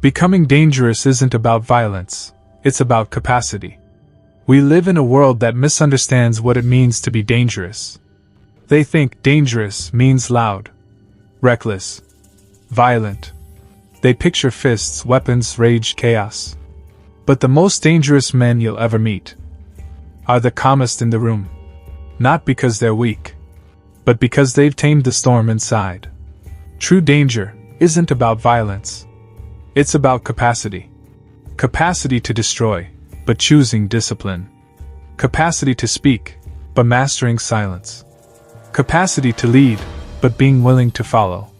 Becoming dangerous isn't about violence, it's about capacity. We live in a world that misunderstands what it means to be dangerous. They think dangerous means loud, reckless, violent. They picture fists, weapons, rage, chaos. But the most dangerous men you'll ever meet are the calmest in the room. Not because they're weak, but because they've tamed the storm inside. True danger isn't about violence. It's about capacity. Capacity to destroy, but choosing discipline. Capacity to speak, but mastering silence. Capacity to lead, but being willing to follow.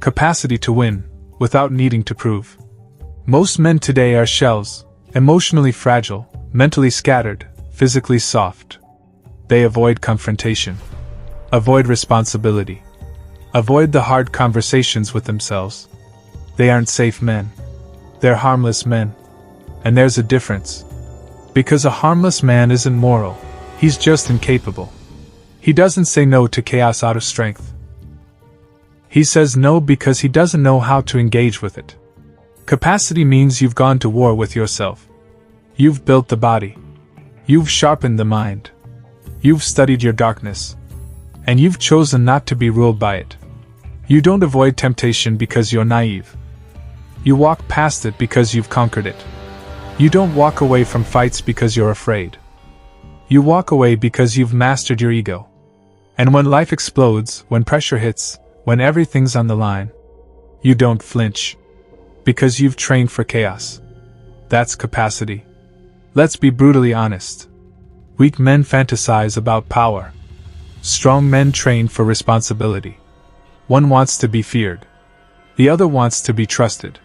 Capacity to win, without needing to prove. Most men today are shells, emotionally fragile, mentally scattered, physically soft. They avoid confrontation, avoid responsibility, avoid the hard conversations with themselves. They aren't safe men. They're harmless men. And there's a difference. Because a harmless man isn't moral, he's just incapable. He doesn't say no to chaos out of strength. He says no because he doesn't know how to engage with it. Capacity means you've gone to war with yourself. You've built the body. You've sharpened the mind. You've studied your darkness. And you've chosen not to be ruled by it. You don't avoid temptation because you're naive. You walk past it because you've conquered it. You don't walk away from fights because you're afraid. You walk away because you've mastered your ego. And when life explodes, when pressure hits, when everything's on the line, you don't flinch. Because you've trained for chaos. That's capacity. Let's be brutally honest. Weak men fantasize about power. Strong men train for responsibility. One wants to be feared. The other wants to be trusted.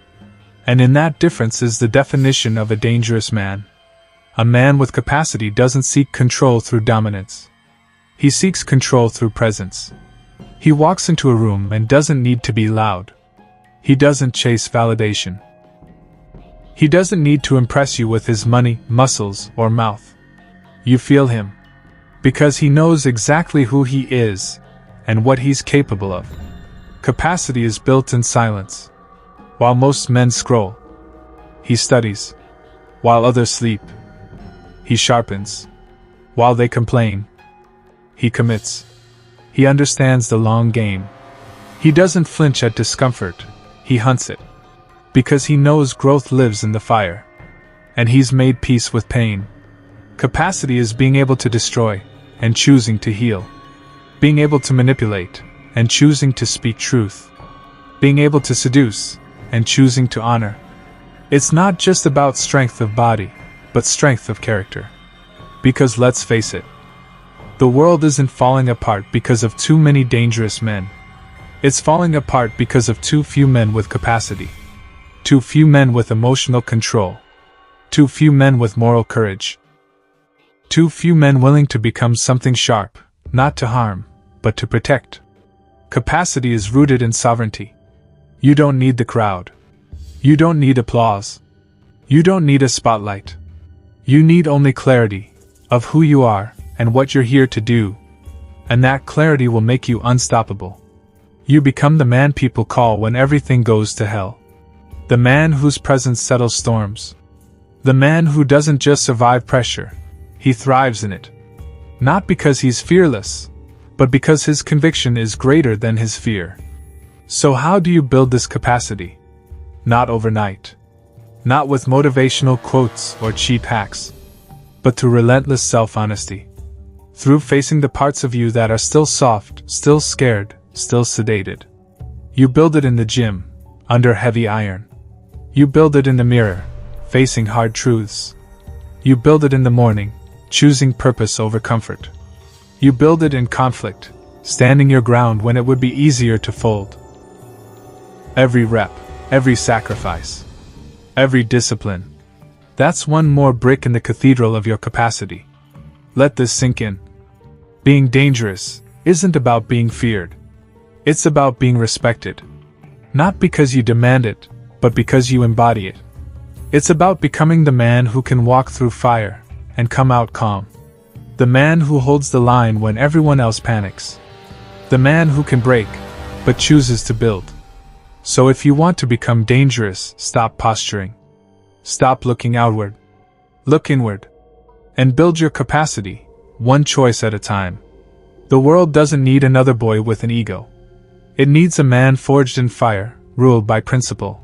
And in that difference is the definition of a dangerous man. A man with capacity doesn't seek control through dominance. He seeks control through presence. He walks into a room and doesn't need to be loud. He doesn't chase validation. He doesn't need to impress you with his money, muscles, or mouth. You feel him. Because he knows exactly who he is and what he's capable of. Capacity is built in silence. While most men scroll, he studies. While others sleep, he sharpens. While they complain, he commits. He understands the long game. He doesn't flinch at discomfort, he hunts it. Because he knows growth lives in the fire. And he's made peace with pain. Capacity is being able to destroy, and choosing to heal. Being able to manipulate, and choosing to speak truth. Being able to seduce, and choosing to honor. It's not just about strength of body, but strength of character. Because let's face it, the world isn't falling apart because of too many dangerous men. It's falling apart because of too few men with capacity. Too few men with emotional control. Too few men with moral courage. Too few men willing to become something sharp, not to harm, but to protect. Capacity is rooted in sovereignty. You don't need the crowd. You don't need applause. You don't need a spotlight. You need only clarity of who you are and what you're here to do. And that clarity will make you unstoppable. You become the man people call when everything goes to hell. The man whose presence settles storms. The man who doesn't just survive pressure, he thrives in it. Not because he's fearless, but because his conviction is greater than his fear. So how do you build this capacity? Not overnight. Not with motivational quotes or cheap hacks. But through relentless self-honesty. Through facing the parts of you that are still soft, still scared, still sedated. You build it in the gym, under heavy iron. You build it in the mirror, facing hard truths. You build it in the morning, choosing purpose over comfort. You build it in conflict, standing your ground when it would be easier to fold. Every rep, every sacrifice, every discipline. That's one more brick in the cathedral of your capacity. Let this sink in. Being dangerous isn't about being feared. It's about being respected. Not because you demand it, but because you embody it. It's about becoming the man who can walk through fire and come out calm. The man who holds the line when everyone else panics. The man who can break, but chooses to build. So if you want to become dangerous, stop posturing. Stop looking outward. Look inward. And build your capacity, one choice at a time. The world doesn't need another boy with an ego. It needs a man forged in fire, ruled by principle,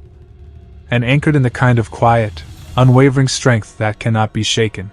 and anchored in the kind of quiet, unwavering strength that cannot be shaken.